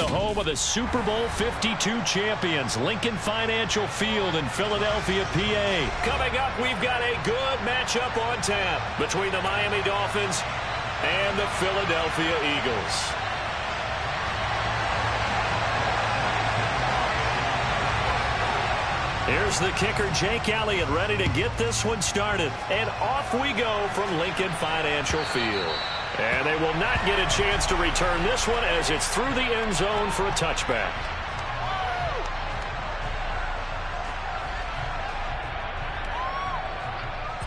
the home of the Super Bowl 52 champions, Lincoln Financial Field in Philadelphia, PA. Coming up, we've got a good matchup on tap between the Miami Dolphins and the Philadelphia Eagles. Here's the kicker, Jake Elliott, ready to get this one started. And off we go from Lincoln Financial Field. And they will not get a chance to return this one as it's through the end zone for a touchback.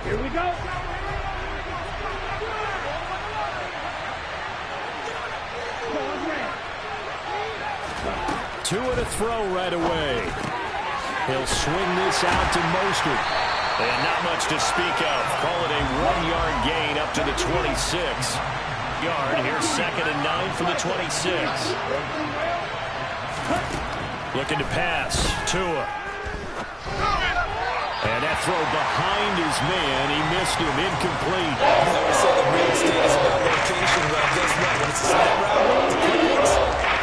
Here we go. Two to throw right away. He'll swing this out to Mostert. And not much to speak of. Call it a 1-yard gain up to the 26. Here's 2nd and 9 from the 26. Looking to pass. Tua. And that throw behind his man. He missed him. Incomplete. I always say the real estate is about location. Well, guess what? When it's a slant route, it's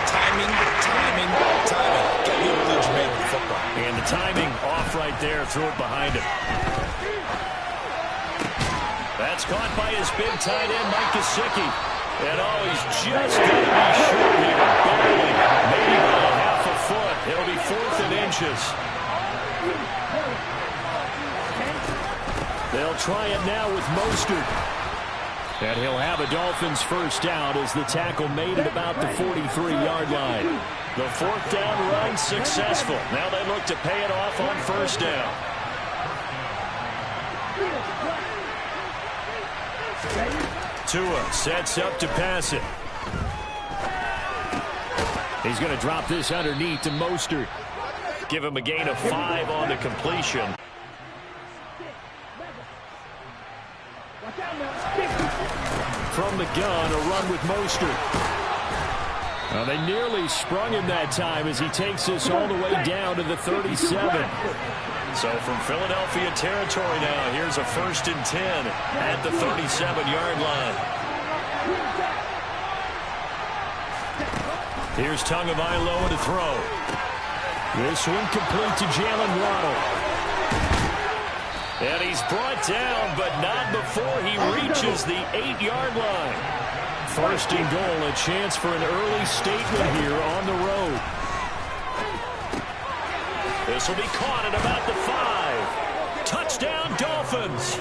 timing, timing, timing. Get me to lose your man with football. And the timing off right there. Threw it behind him. That's caught by his big tight end, Mike Gesicki. And oh, he's just going to be short here. Barely. Maybe by half a foot. It'll be 4th and inches. They'll try it now with Mostert. And he'll have a Dolphins first down as the tackle made at about the 43-yard line. The 4th down run successful. Now they look to pay it off on first down. Tua sets up to pass it. He's going to drop this underneath to Mostert. Give him a gain of 5 on the completion. From the gun, a run with Mostert. Well, they nearly sprung him that time as he takes this all the way down to the 37. So from Philadelphia territory now, here's a 1st and 10 at the 37-yard line. Here's Tagovailoa to throw. This one complete to Jalen Waddle. And he's brought down, but not before he reaches the 8-yard line. 1st and goal, a chance for an early statement here on the road. This will be caught at about the 5. Touchdown, Dolphins.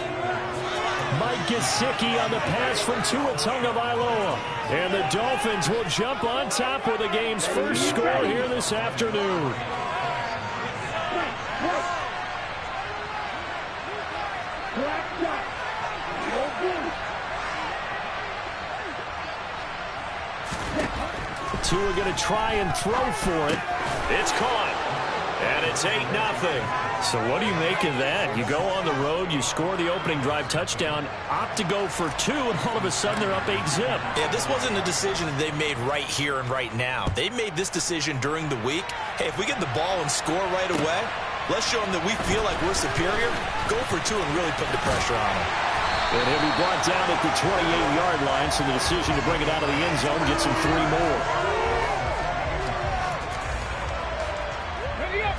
Mike Gesicki on the pass from Tua Tagovailoa. And the Dolphins will jump on top with the game's first score here this afternoon. Tua going to try and throw for it. It's caught. And it's 8-0. So what do you make of that? You go on the road, you score the opening drive touchdown, opt to go for 2, and all of a sudden they're up 8-zip. Yeah, this wasn't a decision that they made right here and right now. They made this decision during the week. Hey, if we get the ball and score right away, let's show them that we feel like we're superior. Go for 2 and really put the pressure on them. And he'll be brought down at the 28-yard line, so the decision to bring it out of the end zone gets him 3 more.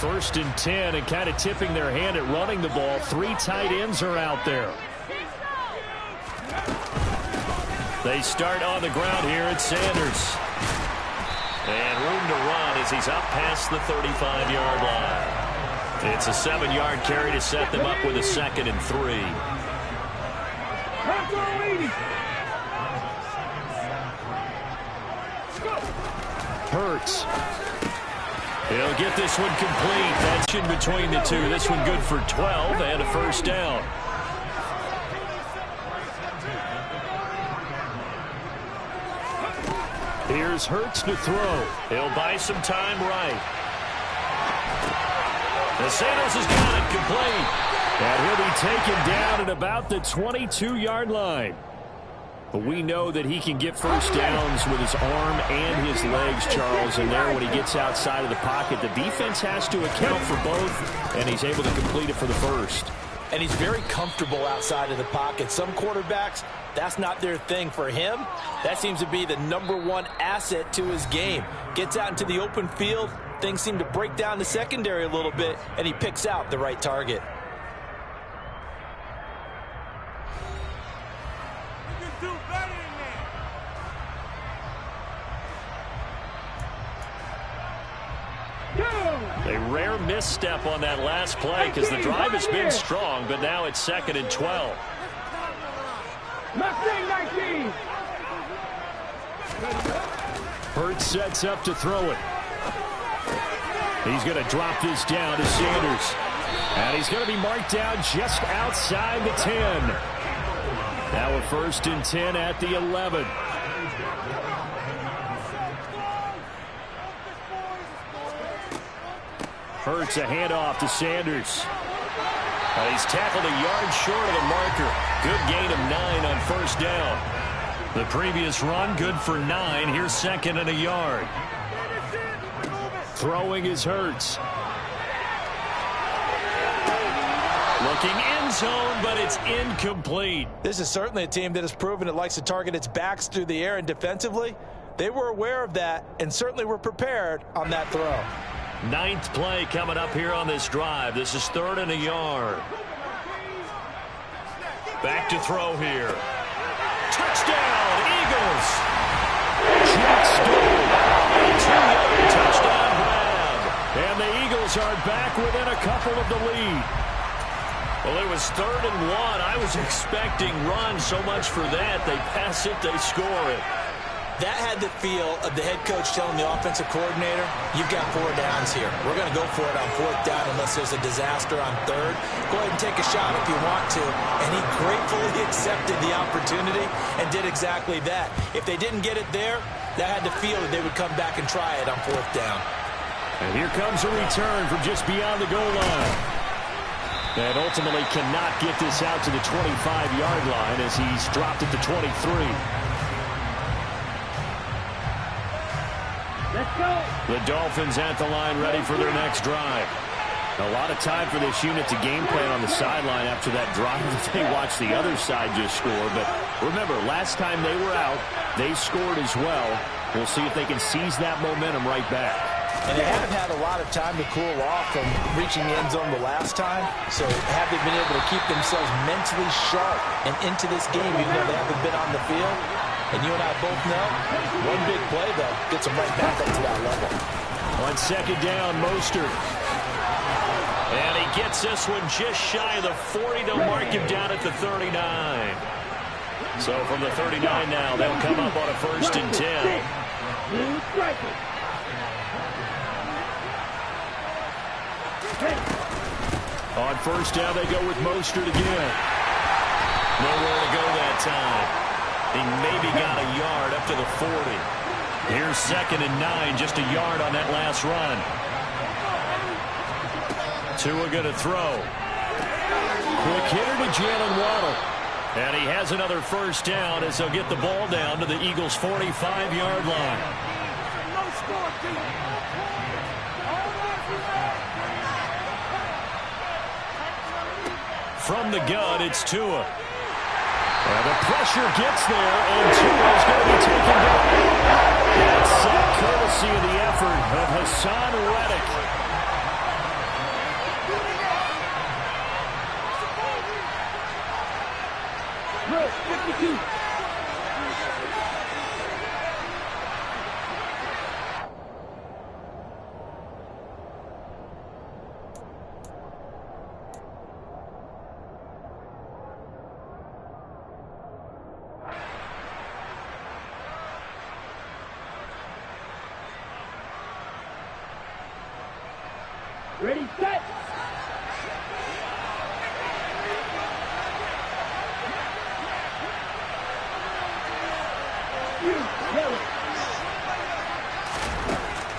1st and 10, and kind of tipping their hand at running the ball. 3 tight ends are out there. They start on the ground here at Sanders. And room to run as he's up past the 35-yard line. It's a 7-yard carry to set them up with a 2nd and 3. Hurts. He'll get this one complete. That's in between the two. This one good for 12 and a first down. Here's Hurts to throw. He'll buy some time right. The Sanders has got it complete. And he'll be taken down at about the 22-yard line. But we know that he can get first downs with his arm and his legs, Charles. And there, when he gets outside of the pocket, the defense has to account for both, and he's able to complete it for the first. and he's very comfortable outside of the pocket. Some quarterbacks, that's not their thing. For him, that seems to be the #1 asset to his game. Gets out into the open field, things seem to break down the secondary a little bit, and he picks out the right target. A rare misstep on that last play because the drive has been strong, but now it's 2nd and 12. Hurts sets up to throw it. He's going to drop this down to Sanders. And he's going to be marked down just outside the 10. Now a 1st and 10 at the 11. Hurts a handoff to Sanders. He's tackled a yard short of the marker. Good gain of 9 on 1st down. The previous run, good for 9. Here's 2nd and a yard. Throwing is Hurts. Looking end zone, but it's incomplete. This is certainly a team that has proven it likes to target its backs through the air, and defensively, they were aware of that and certainly were prepared on that throw. 9th play coming up here on this drive. This is 3rd and a yard. Back to throw here. Touchdown, Eagles! Jack Stoll, a 2-yard touchdown grab. And the Eagles are back within a couple of the lead. Well, it was 3rd and 1. I was expecting run, so much for that. They pass it, they score it. That had the feel of the head coach telling the offensive coordinator, you've got 4 downs here. We're going to go for it on 4th down unless there's a disaster on 3rd. Go ahead and take a shot if you want to. And he gratefully accepted the opportunity and did exactly that. If they didn't get it there, that had the feel that they would come back and try it on 4th down. And here comes a return from just beyond the goal line. And ultimately cannot get this out to the 25-yard line as he's dropped it to 23. Let's go. The Dolphins at the line ready for their next drive. A lot of time for this unit to game plan on the sideline after that drive that they watched the other side just score. But remember, last time they were out, they scored as well. We'll see if they can seize that momentum right back. And they haven't had a lot of time to cool off from reaching the end zone the last time. So have they been able to keep themselves mentally sharp and into this game even though they haven't been on the field? And you and I both know, one big play, though, gets them right back up to that level. On 2nd down, Mostert. And he gets this one just shy of the 40 to mark him down at the 39. So from the 39 now, they'll come up on a 1st and 10. On 1st down, they go with Mostert again. Nowhere to go that time. He maybe got a yard up to the 40. Here's 2nd and 9, just a yard on that last run. Tua going to throw. Quick hitter to Jalen Waddle. And he has another 1st down as they'll get the ball down to the Eagles' 45-yard line. From the gun, it's Tua. And the pressure gets there, and Tua's going to be taken down. That's courtesy of the effort of Hassan Reddick. Look, 52. Ready, set.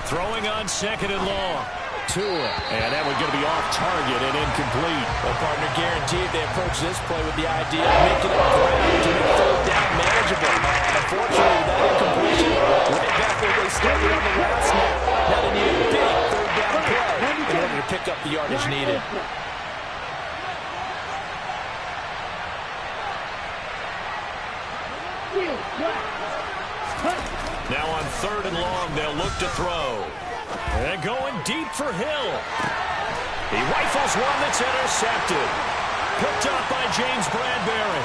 Throwing on 2nd and long. Tua. And that one's going to be off target and incomplete. Well, partner, guaranteed they approach this play with the idea of making it ground to make 3rd down manageable. Unfortunately, with that incompletion, right back where they started on the last snap. Now they need a big 3rd down play in order to pick up the yardage needed. and long, they'll look to throw. And going deep for Hill. He rifles one that's intercepted. Picked up by James Bradbury.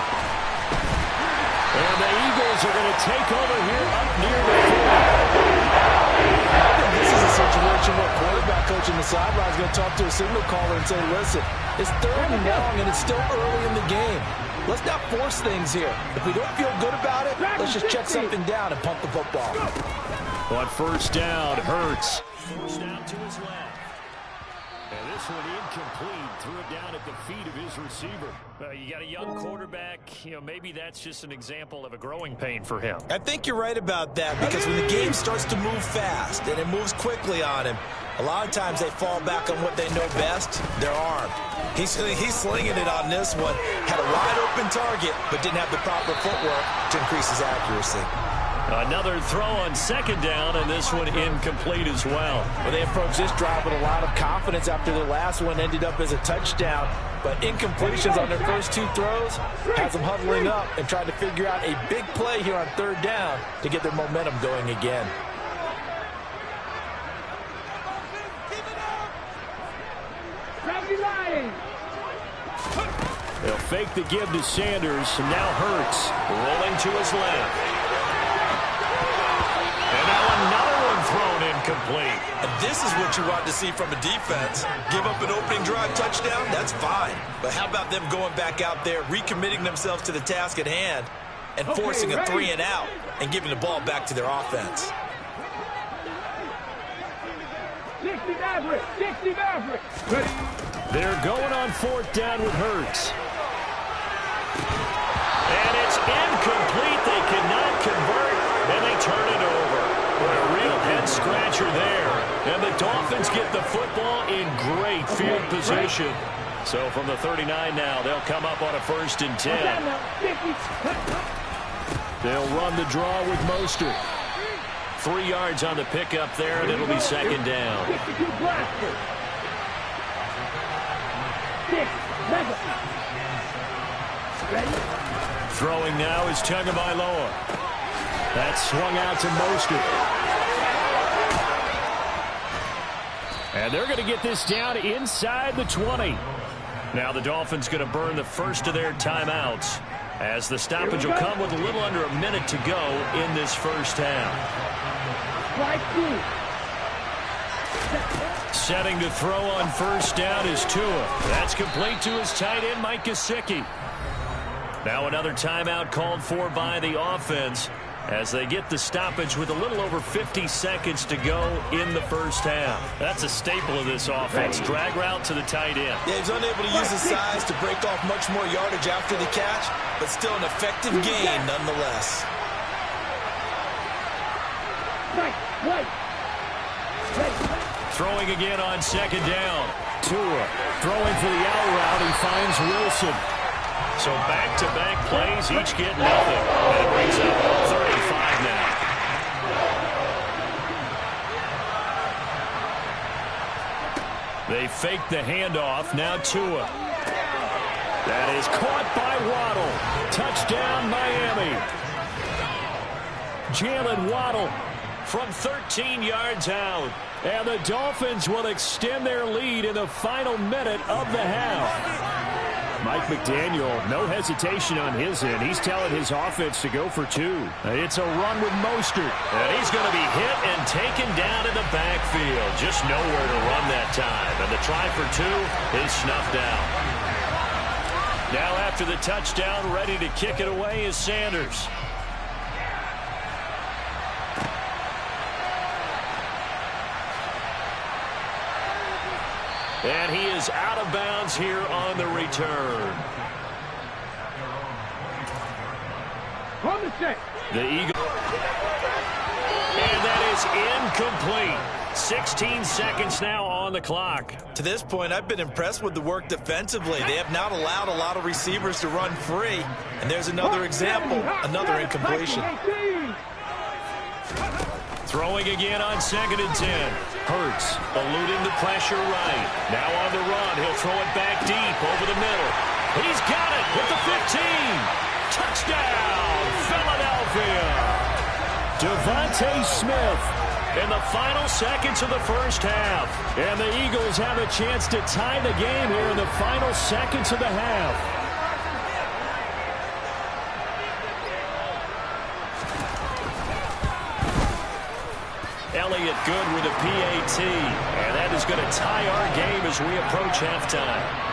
And the Eagles are going to take over here up near the 40. This is a situation where quarterback coach on the sideline is going to talk to a signal caller and say, listen, it's 3rd and long and it's still early in the game. Let's not force things here. If we don't feel good about it, let's just check something down and pump the football. On first down, Hurts. Forced out to his left. And this one incomplete. Threw it down at the feet of his receiver. You got a young quarterback. Maybe that's just an example of a growing pain for him. I think you're right about that, because when the game starts to move fast and it moves quickly on him, a lot of times they fall back on what they know best, their arm. He's slinging it on this one. Had a wide open target, but didn't have the proper footwork to increase his accuracy. Another throw on second down, and this one incomplete as well. Well, they approached this drive with a lot of confidence after their last one ended up as a touchdown. But incompletions on their first 2 throws has them huddling up and trying to figure out a big play here on 3rd down to get their momentum going again. They'll fake the give to Sanders, and now Hurts rolling to his left. And now another one thrown incomplete. And this is what you want to see from a defense. Give up an opening drive touchdown, that's fine. But how about them going back out there, recommitting themselves to the task at hand, and forcing a 3 and out and giving the ball back to their offense. 60 Maverick. 60 Maverick. They're going on 4th down with Hurts. And it's incomplete. They cannot convert, and they turn it over. What a real head-scratcher there. And the Dolphins get the football in great field position. So from the 39 now, they'll come up on a 1st and 10. They'll run the draw with Mostert. 3 yards on the pickup there, and it'll be 2nd down. Throwing now is Tagovailoa. That's swung out to Mostert. And they're going to get this down inside the 20. Now the Dolphins going to burn the first of their timeouts, as the stoppage will come with a little under a minute to go in this first half. Setting to throw on first down is Tua. That's complete to his tight end, Mike Gesicki. Now another timeout called for by the offense, as they get the stoppage with a little over 50 seconds to go in the first half. That's a staple of this offense. Drag route to the tight end. Yeah, he's unable to use his size to break off much more yardage after the catch, but still an effective gain nonetheless. Throwing again on 2nd down. Tua throwing for the out route. He finds Wilson. So back-to-back plays, each get nothing. And it brings up 35 now. They fake the handoff. Now Tua. That is caught by Waddle. Touchdown, Miami. Jalen Waddle from 13 yards out. And the Dolphins will extend their lead in the final minute of the half. Mike McDaniel, no hesitation on his end. He's telling his offense to go for 2. It's a run with Mostert. And he's going to be hit and taken down in the backfield. Just nowhere to run that time. And the try for 2 is snuffed out. Now after the touchdown, ready to kick it away is Sanders. And he is out of bounds here on the return. The Eagles. And that is incomplete. 16 seconds now on the clock. To this point, I've been impressed with the work defensively. They have not allowed a lot of receivers to run free. And there's another example, another incompletion. Throwing again on 2nd and 10. Hurts eluding the pressure right. Now on the run. He'll throw it back deep over the middle. He's got it with the 15. Touchdown, Philadelphia. Devontae Smith in the final seconds of the first half. And the Eagles have a chance to tie the game here in the final seconds of the half. Elliott good with a PAT. And that is going to tie our game as we approach halftime.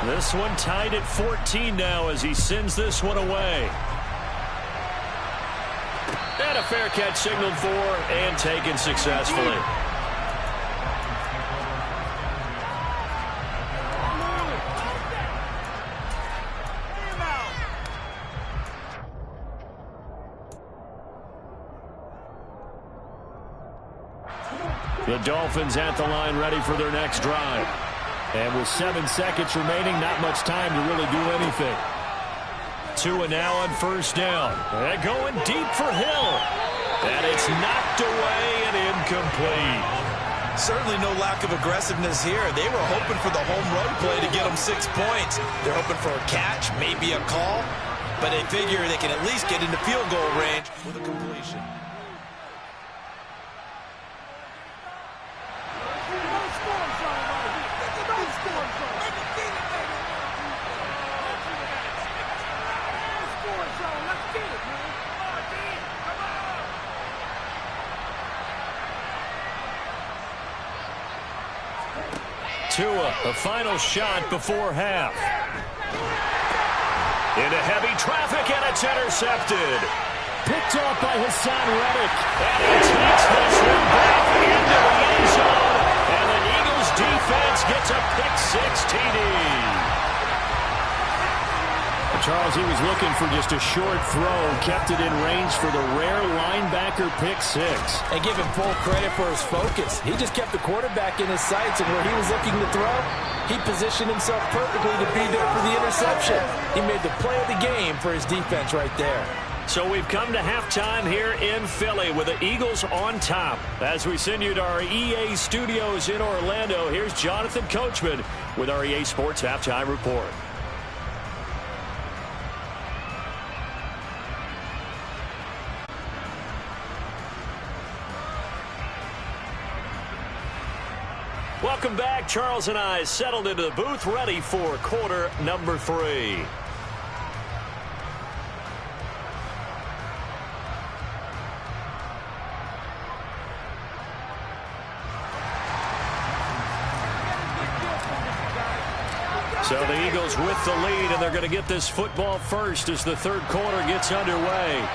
This one tied at 14 now as he sends this one away. And a fair catch signaled for and taken successfully. The Dolphins at the line ready for their next drive. And with 7 seconds remaining, not much time to really do anything. Tua now on first down. And going deep for Hill. And it's knocked away and incomplete. Certainly no lack of aggressiveness here. They were hoping for the home run play to get them 6 points. They're hoping for a catch, maybe a call. But they figure they can at least get into field goal range with a completion. Tua, a final shot before half. Into heavy traffic, and it's intercepted. Picked off by Hassan Reddick. And he takes this one back into the end zone. And the Eagles defense gets a pick-6 TD. Charles, he was looking for just a short throw, kept it in range for the rare linebacker pick-6. And give him full credit for his focus. He just kept the quarterback in his sights, and where he was looking to throw, he positioned himself perfectly to be there for the interception. He made the play of the game for his defense right there. So we've come to halftime here in Philly with the Eagles on top. As we send you to our EA studios in Orlando, here's Jonathan Coachman with our EA Sports Halftime Report. Welcome back. Charles and I settled into the booth, ready for quarter number 3. So the Eagles with the lead, and they're going to get this football first as the third quarter gets underway.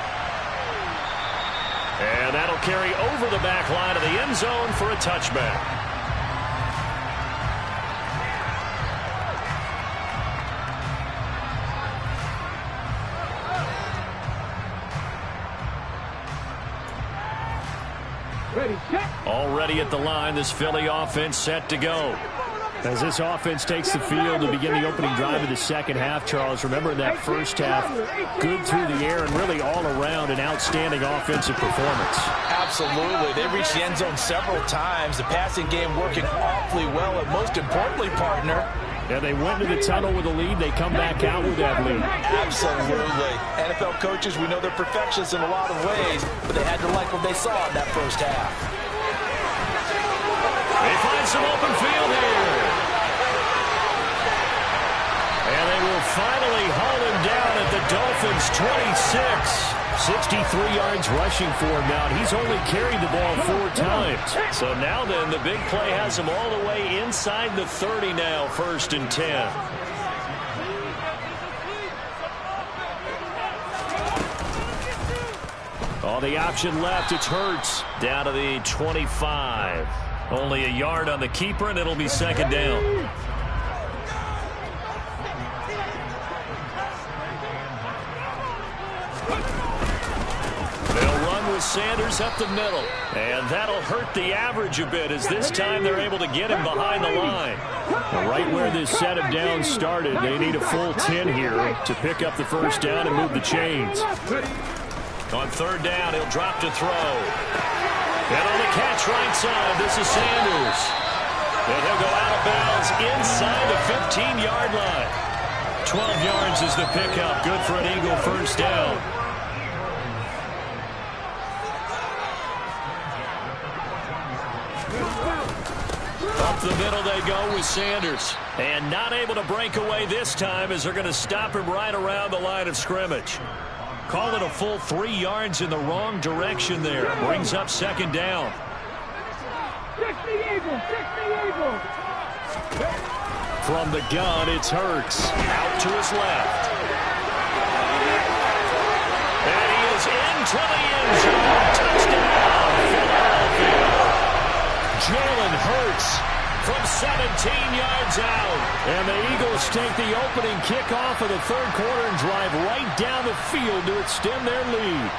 And that'll carry over the back line of the end zone for a touchback. Already at the line, this Philly offense set to go. As this offense takes the field to begin the opening drive of the second half, Charles, remember in that first half, good through the air and really all around an outstanding offensive performance. Absolutely. They reached the end zone several times. The passing game working awfully well, and most importantly, partner, yeah, they went into the tunnel with a lead. They come back out with that lead. Absolutely. NFL coaches, we know they're perfectionists in a lot of ways, but they had to like what they saw in that first half. They find some open field here. And they will finally haul him down at the Dolphins' 26. 63 yards rushing for him now. He's only carried the ball 4 times. So now then, the big play has him all the way inside the 30 now, 1st and 10. All the option left, it's Hurts down to the 25. Only a yard on the keeper, and it'll be second down. They'll run with Sanders up the middle, and that'll hurt the average a bit as this time they're able to get him behind the line. Right where this set of downs started, they need a full 10 here to pick up the first down and move the chains. On third down, he'll drop to throw. And on the catch right side, this is Sanders. And he'll go out of bounds inside the 15-yard line. 12 yards is the pickup. Good for an Eagle first down. Up the middle they go with Sanders. And not able to break away this time as they're going to stop him right around the line of scrimmage. Call it a full 3 yards in the wrong direction there. Brings up second down. 60 Eagles, 60 Eagles. From the gun, it's Hurts. Out to his left. And he is into the end zone. Touchdown, Philadelphia. Jalen Hurts from 17 yards out. And the Eagles take the opening kickoff of the third quarter and drive right down the field to extend their lead.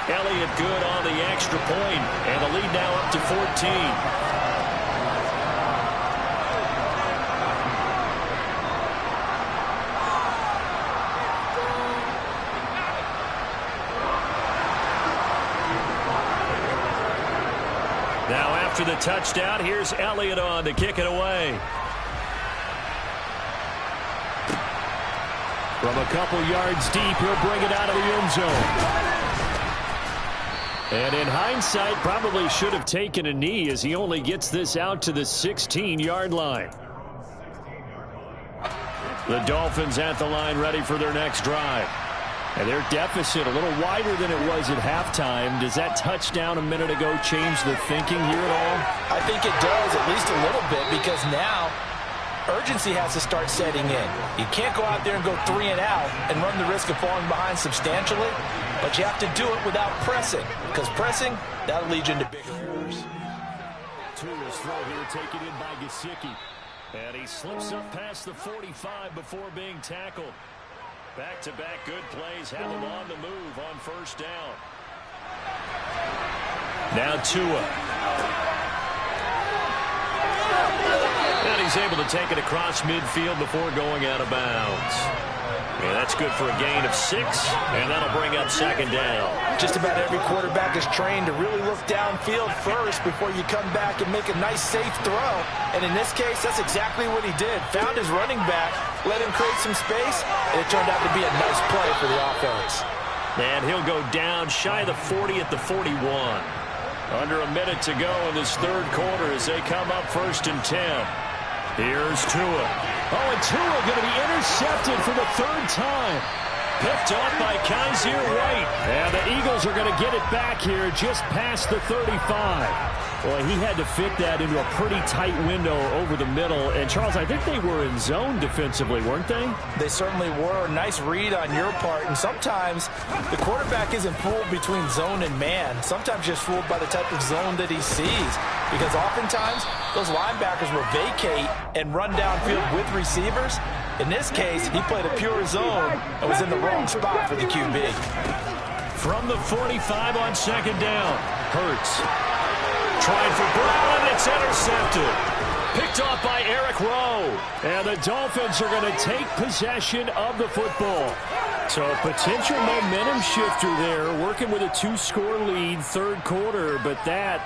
Elliott good on the extra point, and the lead now up to 14. Now after the touchdown, here's Elliott on to kick it away. From a couple yards deep, he'll bring it out of the end zone. And in hindsight, probably should have taken a knee as he only gets this out to the 16-yard line. The Dolphins at the line ready for their next drive. And their deficit a little wider than it was at halftime. Does that touchdown a minute ago change the thinking here at all? I think it does, at least a little bit, because now urgency has to start setting in. You can't go out there and go 3 and out and run the risk of falling behind substantially, but you have to do it without pressing, because pressing, that'll lead you into bigger errors. Tua's throw here taken in by Gesicki. And he slips up past the 45 before being tackled. Back-to-back good plays have him on the move on first down. Now Tua. And he's able to take it across midfield before going out of bounds. Yeah, that's good for a gain of 6, and that'll bring up second down. Just about every quarterback is trained to really look downfield first before you come back and make a nice, safe throw. And in this case, that's exactly what he did. Found his running back, let him create some space, and it turned out to be a nice play for the offense. And he'll go down shy of the 40 at the 41. Under a minute to go in this third quarter as they come up 1st and 10. Here's Tua. Oh, and Tua going to be intercepted for the 3rd time. Picked off by Kaiser White. And the Eagles are going to get it back here just past the 35. Well, he had to fit that into a pretty tight window over the middle. And, Charles, I think they were in zone defensively, weren't they? They certainly were. Nice read on your part. And sometimes the quarterback isn't fooled between zone and man. Sometimes just fooled by the type of zone that he sees. Because oftentimes those linebackers will vacate and run downfield with receivers. In this case, he played a pure zone and was in the wrong spot for the QB. From the 45 on second down, Hurts. Trying for Brown, and it's intercepted. Picked off by Eric Rowe. And the Dolphins are going to take possession of the football. So a potential momentum shifter there, working with a 2-score lead, third quarter, but that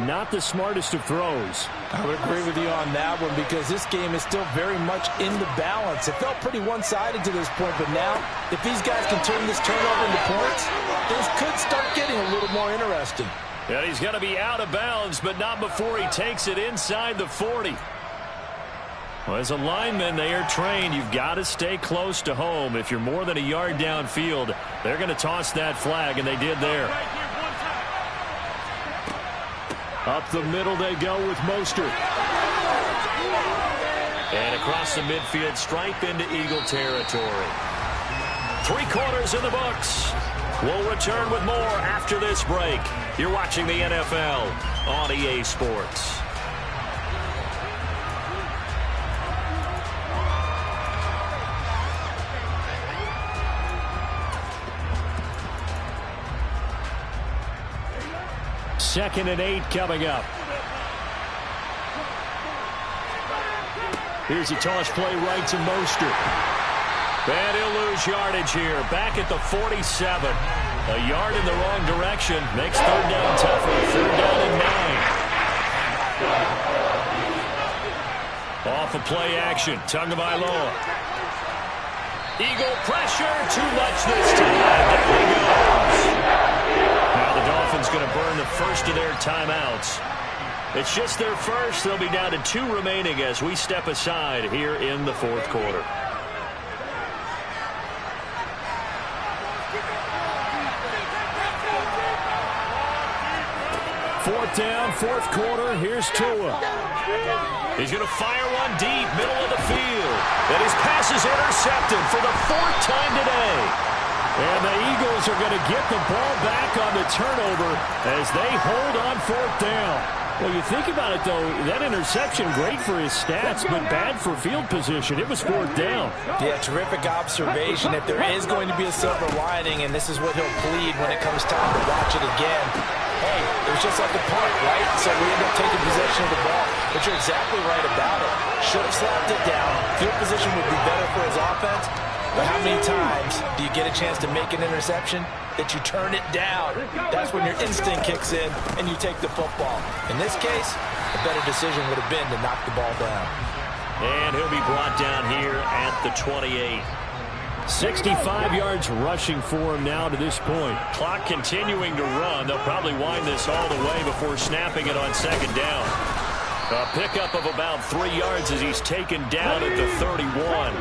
not the smartest of throws. I would agree with you on that one because this game is still very much in the balance. It felt pretty one-sided to this point, but now if these guys can turn this turnover into points, things could start getting a little more interesting. And he's going to be out of bounds, but not before he takes it inside the 40. Well, as a lineman, they are trained. You've got to stay close to home. If you're more than a yard downfield, they're going to toss that flag, and they did there. Up the middle they go with Mostert. And across the midfield, stripe into Eagle territory. 3 quarters in the books. We'll return with more after this break. You're watching the NFL on EA Sports. Second and 8 coming up. Here's a toss play right to Mostert. And he'll lose yardage here. Back at the 47. A yard in the wrong direction. Makes third down tougher. Third down and 9. Off of play action. Tagovailoa. Eagle pressure. Too much this time. Down he goes. Now the Dolphins going to burn the first of their timeouts. It's just their first. They'll be down to 2 remaining as we step aside here in the fourth quarter. Fourth down, fourth quarter. Here's Tua. He's going to fire one deep, middle of the field. And his pass is intercepted for the 4th time today. And the Eagles are going to get the ball back on the turnover as they hold on fourth down. Well, you think about it, though, that interception, great for his stats, but bad for field position. It was fourth down. Yeah, terrific observation. If there is going to be a silver lining, and this is what he'll plead when it comes time to watch it again, hey, it was just like a punt, right? So we end up taking possession of the ball. But you're exactly right about it. Should have slapped it down. Field position would be better for his offense. But how many times do you get a chance to make an interception that you turn it down? That's when your instinct kicks in and you take the football. In this case, a better decision would have been to knock the ball down. And he'll be brought down here at the 28. 65 yards rushing for him now to this point. Clock continuing to run. They'll probably wind this all the way before snapping it on second down. A pickup of about 3 yards as he's taken down at the 31.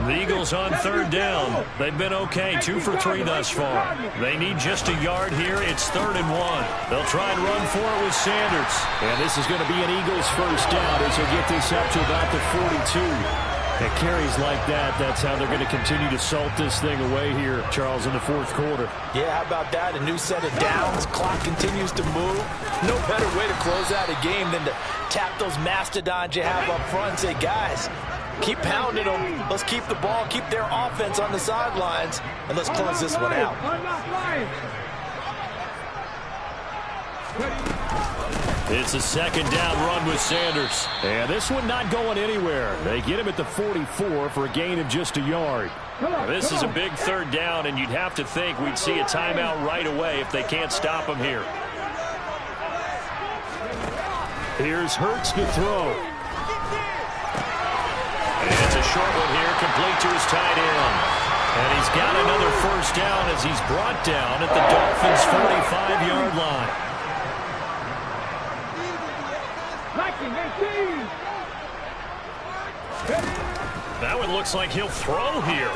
The Eagles on third down. They've been okay, 2 for 3 thus far. They need just a yard here. It's 3rd and 1. They'll try and run for it with Sanders. And this is going to be an Eagles first down as he'll get this up to about the 42. At carries like that, that's how they're going to continue to salt this thing away here, Charles, in the fourth quarter. Yeah, how about that? A new set of downs. Clock continues to move. No better way to close out a game than to tap those mastodons you have up front and say, guys, keep pounding them. Let's keep the ball, keep their offense on the sidelines, and let's close this one out. It's a second down run with Sanders. And this one not going anywhere. They get him at the 44 for a gain of just a yard. Now, this is a big third down, and you'd have to think we'd see a timeout right away if they can't stop him here. Here's Hurts to throw. And it's a short one here, complete to his tight end. And he's got another first down as he's brought down at the Dolphins' 45-yard line. That one looks like he'll throw here.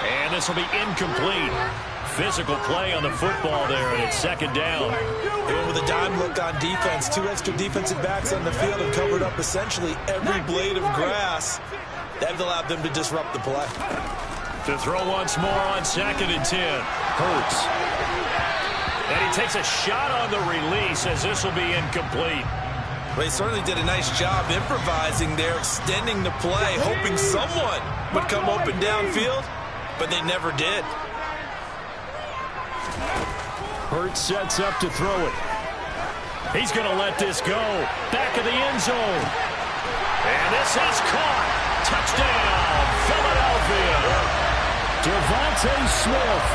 And this will be incomplete. Physical play on the football there, and it's second down. They went with a dime look on defense. 2 extra defensive backs on the field and covered up essentially every blade of grass. That allowed them to disrupt the play. To throw once more on 2nd and 10. Hurts. And he takes a shot on the release as this will be incomplete. Well, he certainly did a nice job improvising there, extending the play, hoping someone would come open downfield, but they never did. Hurts sets up to throw it. He's going to let this go. Back of the end zone. And this is caught. Touchdown, Philadelphia. Devontae Smith